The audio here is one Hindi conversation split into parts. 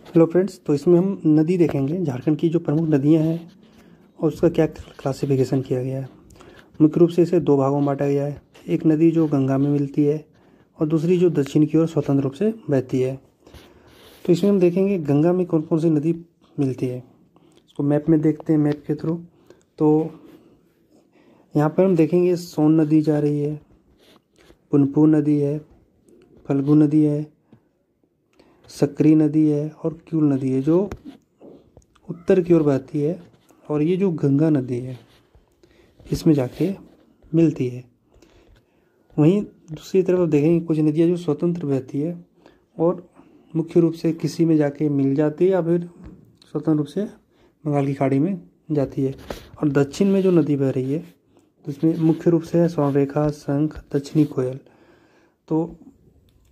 हेलो फ्रेंड्स, तो इसमें हम नदी देखेंगे। झारखंड की जो प्रमुख नदियां हैं और उसका क्या क्लासिफिकेशन किया गया है। मुख्य रूप से इसे दो भागों में बांटा गया है। एक नदी जो गंगा में मिलती है और दूसरी जो दक्षिण की ओर स्वतंत्र रूप से बहती है। तो इसमें हम देखेंगे गंगा में कौन कौन सी नदी मिलती है। इसको मैप में देखते हैं, मैप के थ्रू। तो यहाँ पर हम देखेंगे सोन नदी जा रही है, पुनपुन नदी है, फल्गु नदी है, सकरी नदी है और क्यूल नदी है जो उत्तर की ओर बहती है। और ये जो गंगा नदी है इसमें जाके मिलती है। वहीं दूसरी तरफ देखेंगे कुछ नदियाँ जो स्वतंत्र बहती है और मुख्य रूप से किसी में जाके मिल जाती है या फिर स्वतंत्र रूप से बंगाल की खाड़ी में जाती है। और दक्षिण में जो नदी बह रही है तो इसमें मुख्य रूप से है स्वर्णरेखा, शंख, दक्षिणी कोयल। तो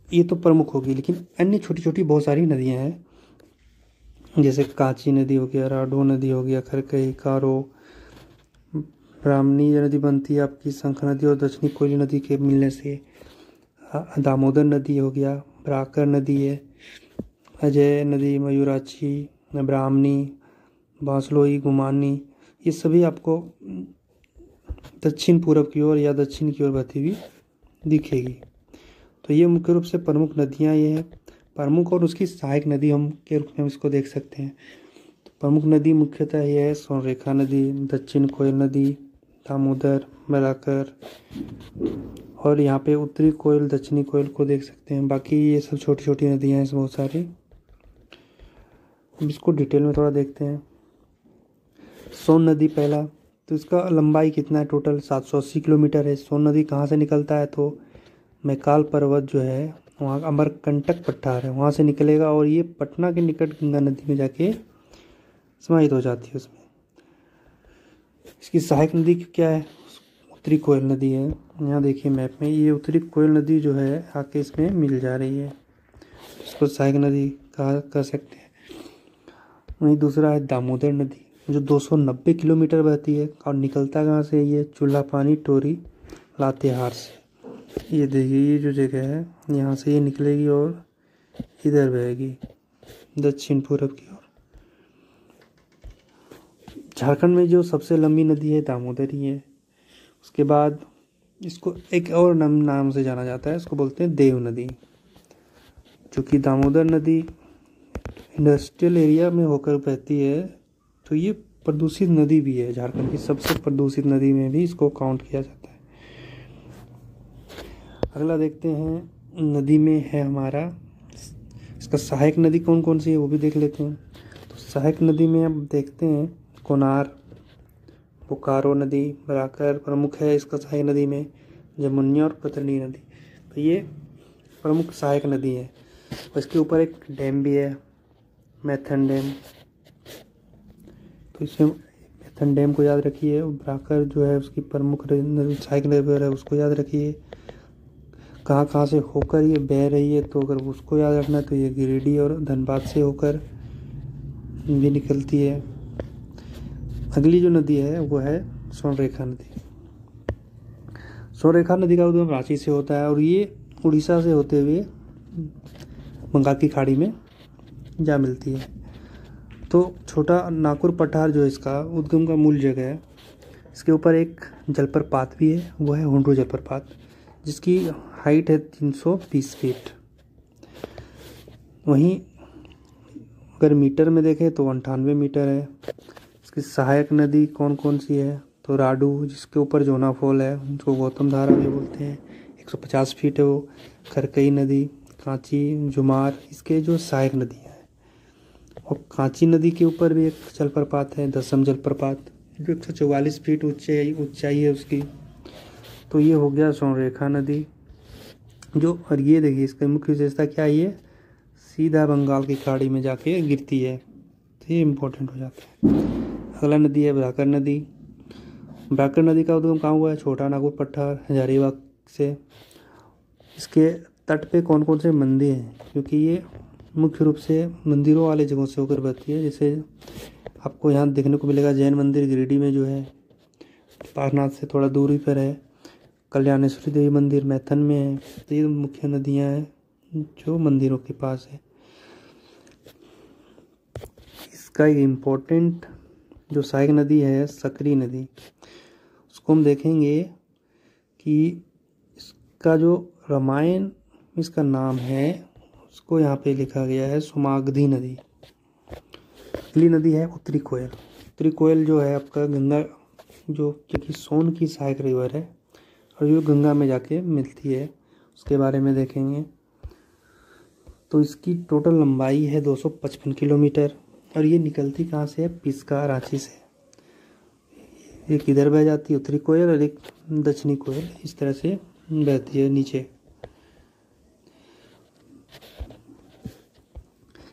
ये तो प्रमुख होगी, लेकिन अन्य छोटी छोटी बहुत सारी नदियां हैं, जैसे कांची नदी हो गया, राडो नदी हो गया, खरकई, कारो, ब्राह्मणी नदी बनती है आपकी शंख नदी और दक्षिणी कोयली नदी के मिलने से। दामोदर नदी हो गया, ब्राकर नदी है, अजय नदी, मयूराक्षी, ब्राह्मणी, बांसलोई, गुमानी, ये सभी आपको दक्षिण पूर्व की ओर या दक्षिण की ओर बहती हुई दिखेगी। तो ये मुख्य रूप से प्रमुख नदियाँ ये हैं। प्रमुख और उसकी सहायक नदी हम के रूप में हम इसको देख सकते हैं। तो प्रमुख नदी मुख्यतः ये है स्वर्णरेखा नदी, दक्षिण कोयल नदी, दामोदर, बराकर, और यहाँ पे उत्तरी कोयल, दक्षिणी कोयल को देख सकते हैं। बाकी ये सब छोटी छोटी नदियाँ हैं बहुत सारी। अब इसको डिटेल में थोड़ा देखते हैं। सोन नदी पहला, तो इसका लंबाई कितना है, टोटल 780 किलोमीटर है। सोन नदी कहाँ से निकलता है तो मैकाल पर्वत जो है वहाँ अमरकंटक पठार है, वहाँ से निकलेगा और ये पटना के निकट गंगा नदी में जाके समाहित हो जाती है उसमें। इसकी सहायक नदी क्या है, उत्तरी कोयल नदी है। यहाँ देखिए मैप में, ये उत्तरी कोयल नदी जो है आके इसमें मिल जा रही है, इसको सहायक नदी कहा कर सकते हैं। वहीं दूसरा है दामोदर नदी जो 290 किलोमीटर बहती है और निकलता कहाँ से, ये चूल्हा पानी, टोरी, लातेहार से। ये देखिए ये जो जगह है यहाँ से ये निकलेगी और इधर बहेगी दक्षिण पूर्व की ओर। झारखंड में जो सबसे लंबी नदी है दामोदर ही है। उसके बाद इसको एक और नाम से जाना जाता है, इसको बोलते हैं देव नदी। चूँकि दामोदर नदी इंडस्ट्रियल एरिया में होकर बहती है तो ये प्रदूषित नदी भी है। झारखंड की सबसे प्रदूषित नदी में भी इसको काउंट किया जाता है। अगला देखते हैं नदी में है हमारा, इसका सहायक नदी कौन कौन सी है वो भी देख लेते हैं। तो सहायक नदी में अब देखते हैं कोनार, बोकारो नदी, बराकर प्रमुख है इसका सहायक नदी में, जमुनिया और पतरनी नदी। तो ये प्रमुख सहायक नदी है। और इसके ऊपर एक डैम भी है, मैथन डैम। तो इसमें मैथन डैम को याद रखिए। बराकर जो है उसकी प्रमुख सहायक नदी है, उसको याद रखिए। कहाँ कहाँ से होकर ये बह रही है तो अगर उसको याद रखना है तो ये गिरिडीह और धनबाद से होकर भी निकलती है। अगली जो नदी है वो है स्वर्णरेखा नदी। स्वर्णरेखा नदी का उद्गम रांची से होता है और ये उड़ीसा से होते हुए बंगाल की खाड़ी में जा मिलती है। तो छोटा नागपुर पठार जो है इसका उद्गम का मूल जगह है। इसके ऊपर एक जलप्रपात भी है, वो है हुंडरू जलप्रपात, जिसकी हाइट है 320 फीट। वहीं अगर मीटर में देखें तो 98 मीटर है। इसकी सहायक नदी कौन कौन सी है तो राडू, जिसके ऊपर जोना फॉल है, उनको गौतम धारा भी बोलते हैं, 150 फीट है वो। खरकई नदी, कांची, जुमार, इसके जो सहायक नदी है। और कांची नदी के ऊपर भी एक जलप्रपात है, दसम जलप्रपात, जो 144 फीट ऊंचाई है उसकी। तो ये हो गया स्वर्णरेखा नदी जो, और ये देखिए इसका मुख्य विशेषता क्या है, ये सीधा बंगाल की खाड़ी में जाके गिरती है, तो ये इम्पोर्टेंट हो जाता है। अगला नदी है ब्राकर नदी। ब्राकर नदी का उद्गम कहाँ हुआ है, छोटा नागपुर पठार, हजारीबाग से। इसके तट पे कौन कौन से मंदिर हैं, क्योंकि ये मुख्य रूप से मंदिरों वाले जगहों से होकर बहती है। जैसे आपको यहाँ देखने को मिलेगा जैन मंदिर गिरिडीह में जो है, पारनाथ से थोड़ा दूरी पर है। कल्याणेश्वरी देवी मंदिर मैथन में है। तो ये मुख्य नदियाँ हैं जो मंदिरों के पास है। इसका एक इम्पोर्टेंट जो सहायक नदी है सकरी नदी, उसको हम देखेंगे कि इसका जो रामायण इसका नाम है उसको यहाँ पे लिखा गया है सुमागधी नदी। अगली नदी है उत्तरी कोयल। उत्तरी कोयल जो है आपका गंगा जो कि सोन की सहायक रिवर है और जो गंगा में जाके मिलती है, उसके बारे में देखेंगे। तो इसकी टोटल लंबाई है 255 किलोमीटर और ये निकलती कहाँ से है? पिस्का रांची से। एक इधर बह जाती है उत्तरी कोयल और एक दक्षिणी कोयल, इस तरह से बहती है नीचे।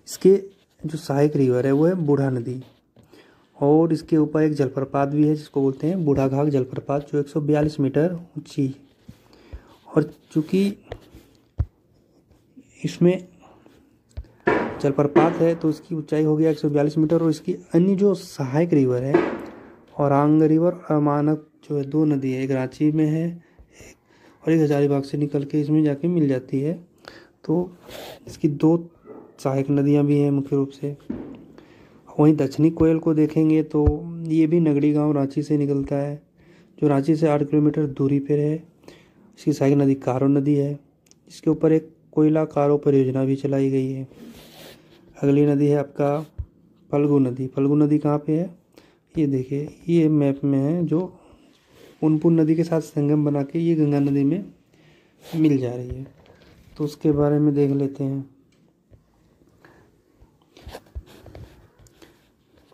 इसके जो सहायक रिवर है वो है बूढ़ा नदी और इसके ऊपर एक जलप्रपात भी है जिसको बोलते हैं बूढ़ा घाघ जलप्रपात, जो 142 मीटर ऊंची। और चूंकि इसमें जलप्रपात है तो इसकी ऊंचाई हो गया 142 मीटर। और इसकी अन्य जो सहायक रिवर है औरांग रिवर और मानक जो है, दो नदी है, एक रांची में है और एक हजारीबाग से निकल के इसमें जाके मिल जाती है। तो इसकी दो सहायक नदियां भी हैं मुख्य रूप से। वहीं दक्षिणी कोयल को देखेंगे तो ये भी नगड़ी गांव रांची से निकलता है, जो रांची से 8 किलोमीटर दूरी पर है। इसकी सहायक नदी कारो नदी है, जिसके ऊपर एक कोयला कारो परियोजना भी चलाई गई है। अगली नदी है आपका फल्गु नदी। फल्गु नदी कहाँ पे है? ये देखिए, ये मैप में है, जो पुनपुन नदी के साथ संगम बना के ये गंगा नदी में मिल जा रही है। तो उसके बारे में देख लेते हैं।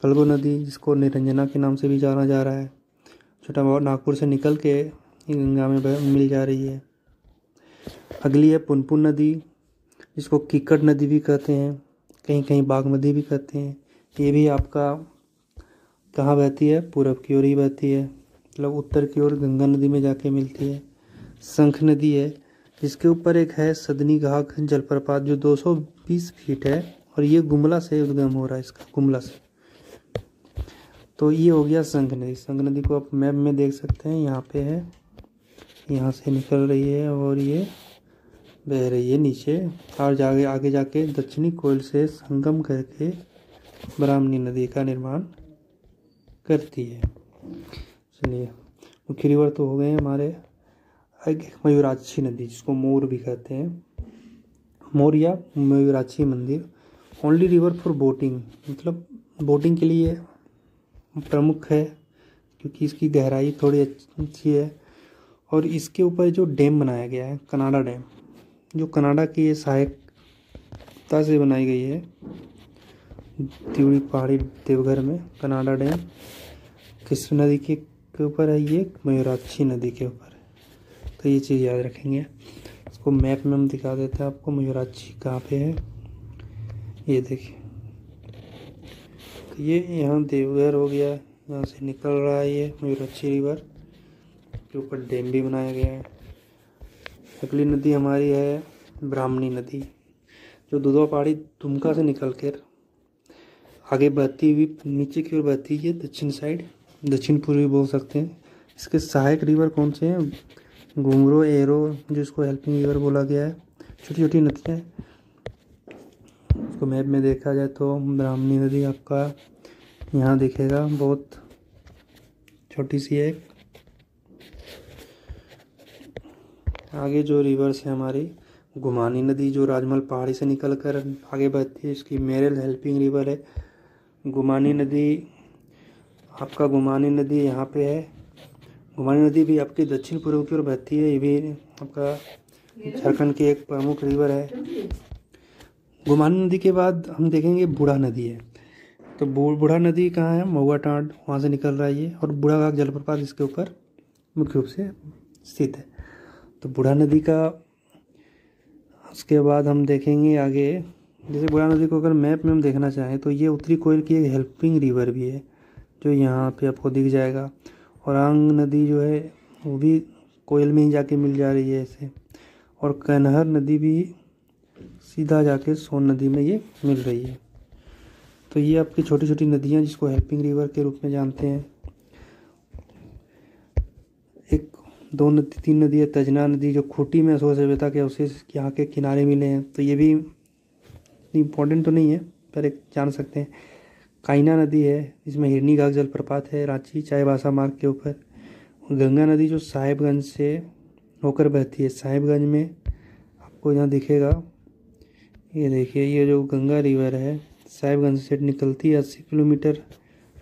फल्गु नदी, जिसको निरंजना के नाम से भी जाना जा रहा है, छोटा नागपुर से निकल के गंगा में मिल जा रही है। अगली है पुनपुन नदी, जिसको कीकट नदी भी कहते हैं, कहीं कहीं बागमती भी कहते हैं। ये भी आपका कहाँ बहती है? पूरब की ओर ही बहती है, मतलब उत्तर की ओर गंगा नदी में जाके मिलती है। शंख नदी है, जिसके ऊपर एक है सदनी घाघ जलप्रपात, जो 220 फीट है और ये गुमला से उद्गम हो रहा है, इसका गुमला से। तो ये हो गया शंख नदी। शंख नदी को आप मैप में देख सकते हैं, यहाँ पे है, यहाँ से निकल रही है और ये बह रही है नीचे और आगे जाके दक्षिणी कोयल से संगम करके ब्राह्मणी नदी का निर्माण करती है। चलिए, मुख्य रिवर तो हो गए हमारे। मयूराक्षी नदी, जिसको मोर भी कहते हैं, मोर या मयूराक्षी मंदिर, ओनली रिवर फॉर बोटिंग, मतलब बोटिंग के लिए प्रमुख है क्योंकि इसकी गहराई थोड़ी अच्छी है। और इसके ऊपर जो डैम बनाया गया है, कनाडा डैम, जो कनाडा की ये सहायता से बनाई गई है, त्रिवेणी पहाड़ी देवघर में कनाडा डैम किस नदी के ऊपर है? ये मयूराक्षी नदी के ऊपर है। तो ये चीज़ याद रखेंगे। इसको मैप में हम दिखा देते हैं आपको, मयूराक्षी कहाँ पे है। ये देखिए, तो ये यहाँ देवघर हो गया, यहाँ से निकल रहा है ये मयूराक्षी रिवर के ऊपर डैम भी बनाया गया है। अगली नदी हमारी है ब्राह्मणी नदी, जो दुधवा पहाड़ी दुमका से निकल कर आगे बहती हुई नीचे की ओर बहती है, दक्षिण साइड, दक्षिण पूर्वी बोल सकते हैं। इसके सहायक रिवर कौन से हैं? घुंगरो, एरो, जिसको हेल्पिंग रिवर बोला गया है, छोटी छोटी नदियाँ हैं। उसको मैप में देखा जाए तो ब्राह्मणी नदी आपका यहाँ दिखेगा, बहुत छोटी सी है। आगे जो रिवर्स है हमारी गुमानी नदी, जो राजमहल पहाड़ी से निकल कर आगे बहती है, इसकी मेरल हेल्पिंग रिवर है गुमानी नदी। आपका गुमानी नदी यहाँ पे है। गुमानी नदी भी आपकी दक्षिण पूर्व की ओर बहती है, ये भी आपका झारखंड की एक प्रमुख रिवर है। गुमानी नदी के बाद हम देखेंगे बूढ़ा नदी है। तो बूढ़ा नदी कहाँ है? महुआ टांड, वहाँ से निकल रहा है ये, और बूढ़ा घाघ जलप्रपात इसके ऊपर मुख्य रूप से स्थित है। तो बूढ़ा नदी का, उसके बाद हम देखेंगे आगे, जैसे बूढ़ा नदी को अगर मैप में हम देखना चाहें तो ये उत्तरी कोयल की एक हेल्पिंग रिवर भी है, जो यहाँ पे आपको दिख जाएगा। और आंग नदी जो है वो भी कोयल में ही जाके मिल जा रही है ऐसे। और कनहर नदी भी सीधा जाके सोन नदी में ये मिल रही है। तो ये आपकी छोटी छोटी नदियाँ जिसको हेल्पिंग रिवर के रूप में जानते हैं। एक दो नदी, तीन नदी है। तजना नदी, जो खूंटी में अशोक सभ्यता के अवशेष यहाँ के किनारे मिले हैं, तो ये भी इम्पोर्टेंट तो नहीं है पर एक जान सकते हैं। कायना नदी है, इसमें हिरनी घाघ जलप्रपात है रांची चाईबासा मार्ग के ऊपर। गंगा नदी जो साहिबगंज से होकर बहती है, साहिबगंज में आपको यहाँ दिखेगा, ये देखिए, ये जो गंगा रिवर है साहिबगंज से निकलती है, 80 किलोमीटर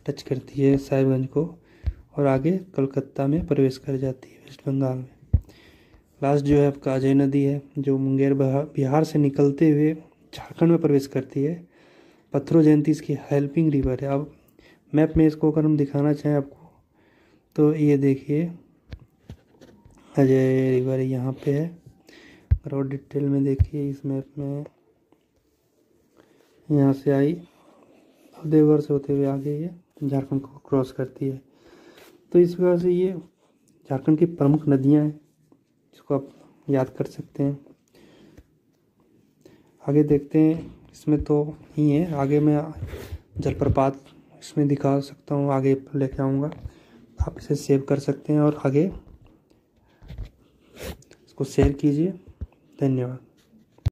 टच करती है साहिबगंज को और आगे कलकत्ता में प्रवेश कर जाती है वेस्ट बंगाल में। लास्ट जो है आपका अजय नदी है, जो मुंगेर बिहार से निकलते हुए झारखंड में प्रवेश करती है। पत्थरों जयंती इसकी हेल्पिंग रिवर है। अब मैप में इसको अगर हम दिखाना चाहें आपको, तो ये देखिए अजय रिवर यहाँ पे है, अगर और डिटेल में देखिए इस मैप में, यहाँ से आई देवघर से होते हुए आगे ये झारखंड को क्रॉस करती है। तो इस वजह से ये झारखंड की प्रमुख नदियाँ हैं, जिसको आप याद कर सकते हैं। आगे देखते हैं, इसमें तो ही है, आगे मैं जलप्रपात इसमें दिखा सकता हूँ, आगे लेके आऊँगा, आप इसे सेव कर सकते हैं और आगे इसको शेयर कीजिए। धन्यवाद।